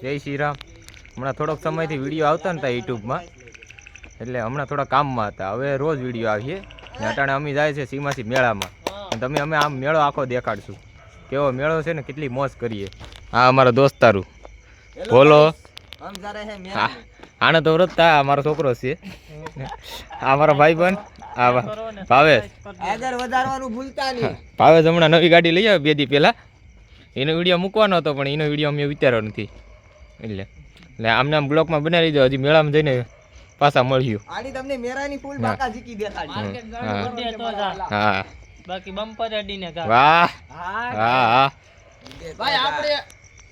જય શ્રી રામ. હમણાં થોડોક સમયથી વિડીયો આવતા નતા યુટ્યુબમાં, એટલે હમણાં થોડા કામમાં હતા. હવે રોજ વિડીયો આવીએ. અટાણે અમે જાય છે સીમાસી મેળામાં. અમે આમ મેળો આખો દેખાડશું, કેવો મેળો છે ને કેટલી મોજ કરીએ. હા, અમારો દોસ્તારું બોલો. આને તો વ્રતતા અમારો છોકરો છે, આ અમારો ભાઈ બંધ. હા ભાવેશ, આગળ વધારવાનું ભૂલતા નહીં. ભાવેશ હમણાં નવી ગાડી લઈ આવે 2 દી પહેલા. એનો વિડીયો મૂકવાનો હતો પણ એનો વિડીયો અમે વિચાર્યો નથી, એટલે આમને આમ બ્લોકમાં બનાવી દીધો. હજી મેળામાં જઈને પાછા મળ્યું. આની તમને મેરાની ફૂલ બાકા જીકી દેખાડી. હા બાકી બમ્પર અડીને ગા. વાહ હા હા ભાઈ, આપણે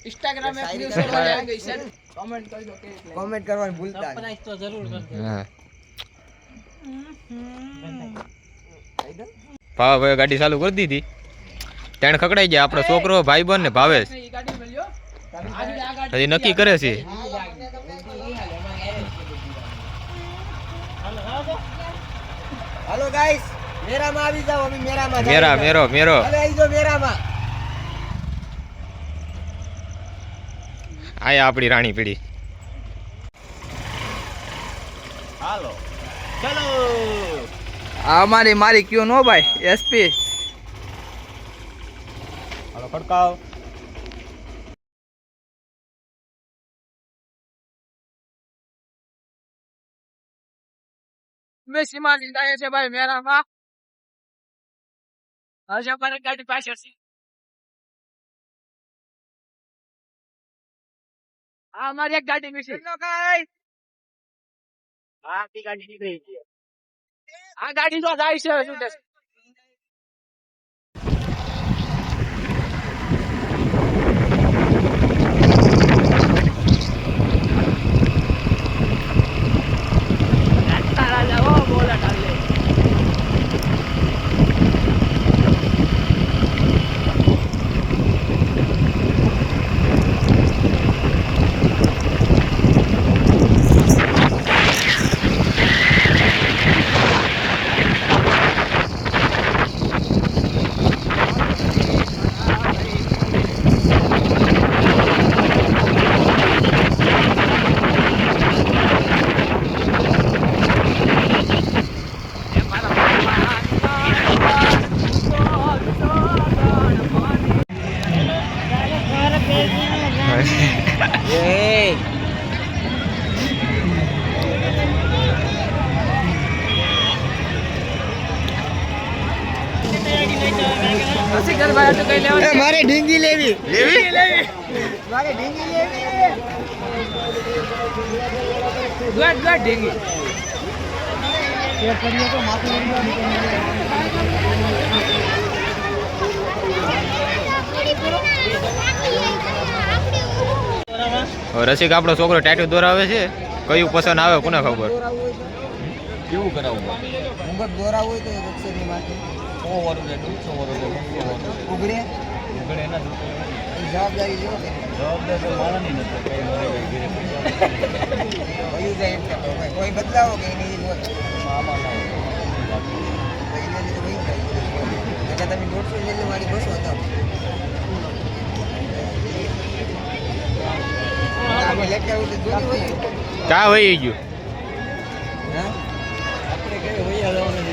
ઇન્સ્ટાગ્રામ એપ ન્યૂઝ શરૂ થઈ ગઈ છે. કમેન્ટ કરજો, કમેન્ટ કરવાનું ભૂલતા નહીં. સબસ્ક્રાઇબ તો જરૂર કરજો. હા ભાઈ ગાડી ચાલુ કરી દીધી. તેણ ખકડાઈ ગયા. આપણો છોકરો, ભાઈબંધ ને ભાવેશ હજી નક્કી કરે છે. હાલો ગાઈસ, મેરામાં આવી જાવ. અમે મેરામાં મેરો મેરો હાલો આવી જાવ મેરામાં. આયા આપણી રાણી પીડી. હાલો ચલો. આ મારી ક્યુ નો ભાઈ એસપી. હાલો ખડકાવ. મેં સીમા લીધા છે ભાઈ મેરામાં. હજી અમારી ગાડી પાછળ છે. આ અમારી એક ગાડી મિસી. હા તી ગાડી નીકળી ગઈ. આ ગાડી તો જાય છે શું છે. મારે ઢીંગી લેવી. મારે ઢીંગી લેવી. ઢીંગી રસિક આપણો છોકરો ટેટુ દોરાવે છે. કયું પસંદ આવે કોને ખબર. કેવું કરાવવું દોરાવું હોય તો અક્ષરની માથે જવાબદારી જો જવાબદારી મારાની નથી. કોઈ બદલાવો કે એની તમે 150 જેટલી મારી બસો હતા. ક્યાં વહી ગયું. આપણે કઈ વહી જવાનું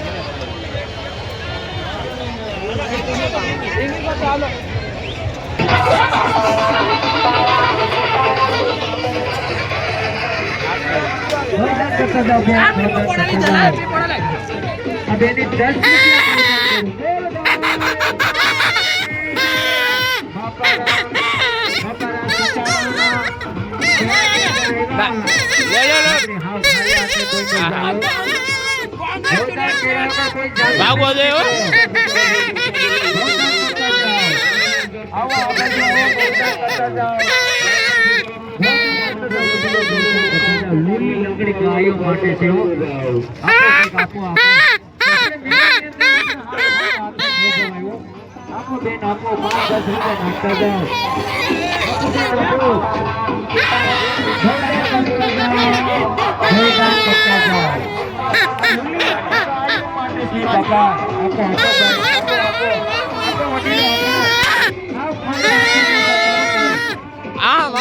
ભાગો દે. લીલી લંગડી ગાયો માટે છે. આપો બેન આપો 5-10 રૂપિયા નાખતા જાઓ. આવ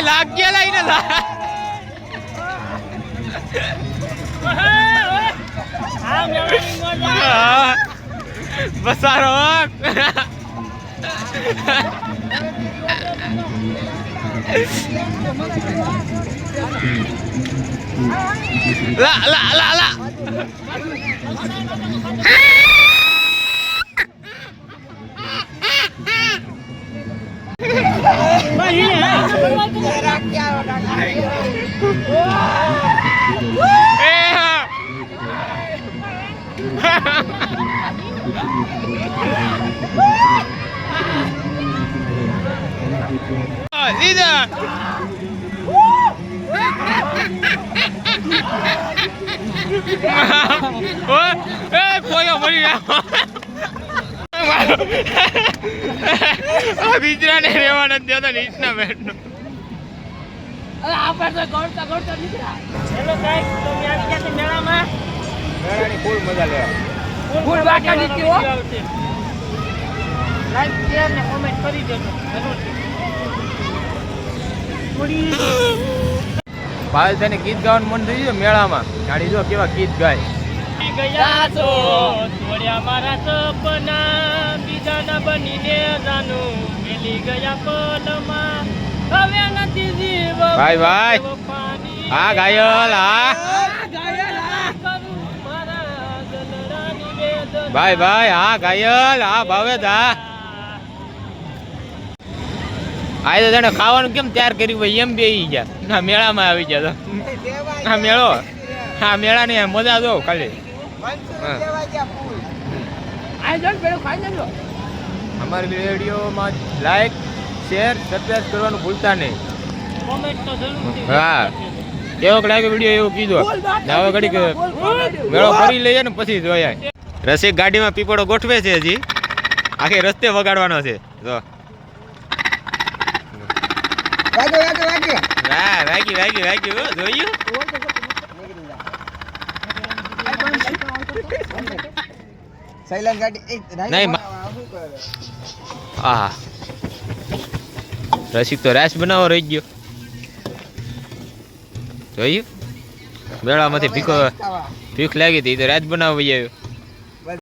લાગ ગયા લઈને બસારો લા લા લા લા લીધા કોયો મરી ગયા બીજરાને રહેવા નથી દેતા નીચના બેઠનો ફૂલ મજા લેવા ફૂલ વાટા નીચે હો લાઈક શેર ને કોમેન્ટ કરી દેજો ભાઈ તને ગીત ગાવાનું મન થઈ ગયું મેળામાં ગાડી જો કેવા ગીત ગાય ગયા છો છોડ્યા મારા સપના બીજાના બનીને જાનું મેલી ગયા પલમાં હવે નથી જીવ ભાઈ ભાઈ હા ઘાયલ હા ભાઈ ભાઈ હા ઘાયલ હા ભાવેદ હા આ તો તને ખાવાનું કેમ તૈયાર કર્યું ભાઈ એમ બેસી ગયા ના મેળામાં આવી ગયા તો હા મેળો હા મેળા ની મજા દો ખાલી અમારી વિડીયોમાં લાઈક શેર સબસ્ક્રાઇબ કરવાનું ભૂલતા નહીં હા કેવો લાગે વિડીયો એવું કીધો હવે ઘડીક મેળો ફરી લઈએ ને પછી જોયા રસિક ગાડીમાં પીપળો ગોઠવે છે હજી આખે રસ્તે વગાડવાનો છે જો વાગી જોયું નહીં હા રસિક તો રાસ બનાવો રહી ગયો જોયું મેળામાંથી ભીખ લાગી હતી તો રાત બનાવવા આવ્યો